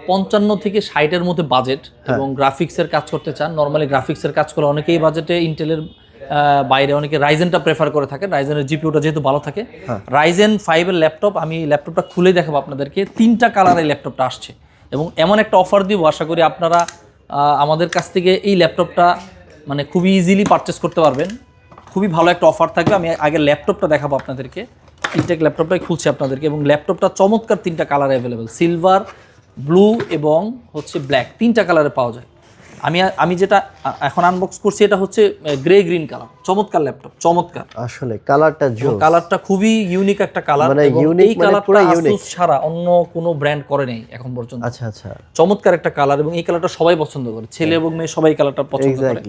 55 থেকে 60-এর মধ্যে বাজেট এবং গ্রাফিক্সের কাজ করতে চান, নর্মালি গ্রাফিক্সের কাজ করে অনেকেই বাজেটে ইন্টেলের বাইরে অনেকে রাইজেনটা প্রেফার করে থাকে, রাইজেনের জিপিউটা যেহেতু ভালো থাকে। রাইজেন 5 এর ল্যাপটপ, আমি ল্যাপটপটা খুলে দেখাবো আপনাদেরকে। 3টা কালারের ল্যাপটপটা আসছে এবং এমন একটা অফার দিব, আশা করি আপনারা আমাদের কাছ থেকে এই ল্যাপটপটা মানে খুবই ইজিলি পারচেস করতে পারবেন। খুবই ভালো একটা অফার থাকবে। আমি আগে ল্যাপটপটা দেখাবো আপনাদেরকে। ইনটেক ল্যাপটপটাই খুলছি আপনাদেরকে এবং ল্যাপটপটা চমৎকার 3টা কালার অ্যাভেলেবেল, সিলভার, ব্লু এবং হচ্ছে ব্ল্যাক, 3টা কালারে পাওয়া যায়। আমি যেটা এখন আনবক্স করছি এটা হচ্ছে গ্রে গ্রিন কালার। চমৎকার ল্যাপটপ, চমৎকার আসলে কালারটা খুবই ইউনিক একটা কালার। মানে এই কালারটা আসুস ছাড়া অন্য কোনো ব্র্যান্ড করে নাই এখন পর্যন্ত। আচ্ছা চমৎকার একটা কালার এবং এই কালারটা সবাই পছন্দ করে, ছেলে এবং মেয়ে সবাই কালারটা পছন্দ করে।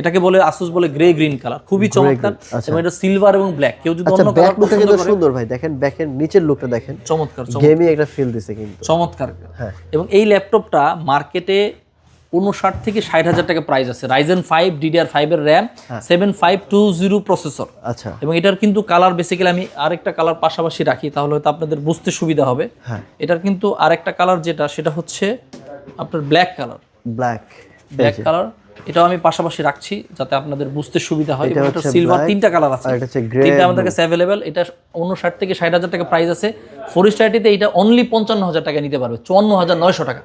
এটাকে বলে আসুস বলে গ্রে গ্রিন কালার, খুবই চমৎকার। এবং এটা সিলভার এবং ব্ল্যাক, কেউ যদি অন্য কালার পছন্দ করে। সুন্দর ভাই, দেখেন ব্যাকের নিচের লুকটা দেখেন, চমৎকার গেমিং একটা ফিল দিছে কিন্তু, চমৎকার। এবং এই ল্যাপটপটা মার্কেটে 59 থেকে 60,000 টাকা প্রাইস আছে। রাইজেন 5 DDR5 এর র্যাম, 7520 প্রসেসর। আচ্ছা, এবং এটার কিন্তু কালার বেসিক্যালি আমি আরেকটা কালার পাশাপাশি রাখি, তাহলে হয়তো আপনাদের বুঝতে সুবিধা হবে। এটার কিন্তু আরেকটা কালার যেটা, সেটা হচ্ছে আপনার ব্ল্যাক কালার। এটাও আমি পাশাপাশি রাখছি যাতে আপনাদের বুঝতে সুবিধা হয়। এটা সিলভার, 3টা কালার আছে, 3টা আমাদের কাছে অ্যাভেলেবেল। এটা 59 থেকে 60,000 টাকা প্রাইস আছে। ফরিস্টাইটিতে এটা অনলি 55,000 টাকা নিতে পারবে, 54,900 টাকা।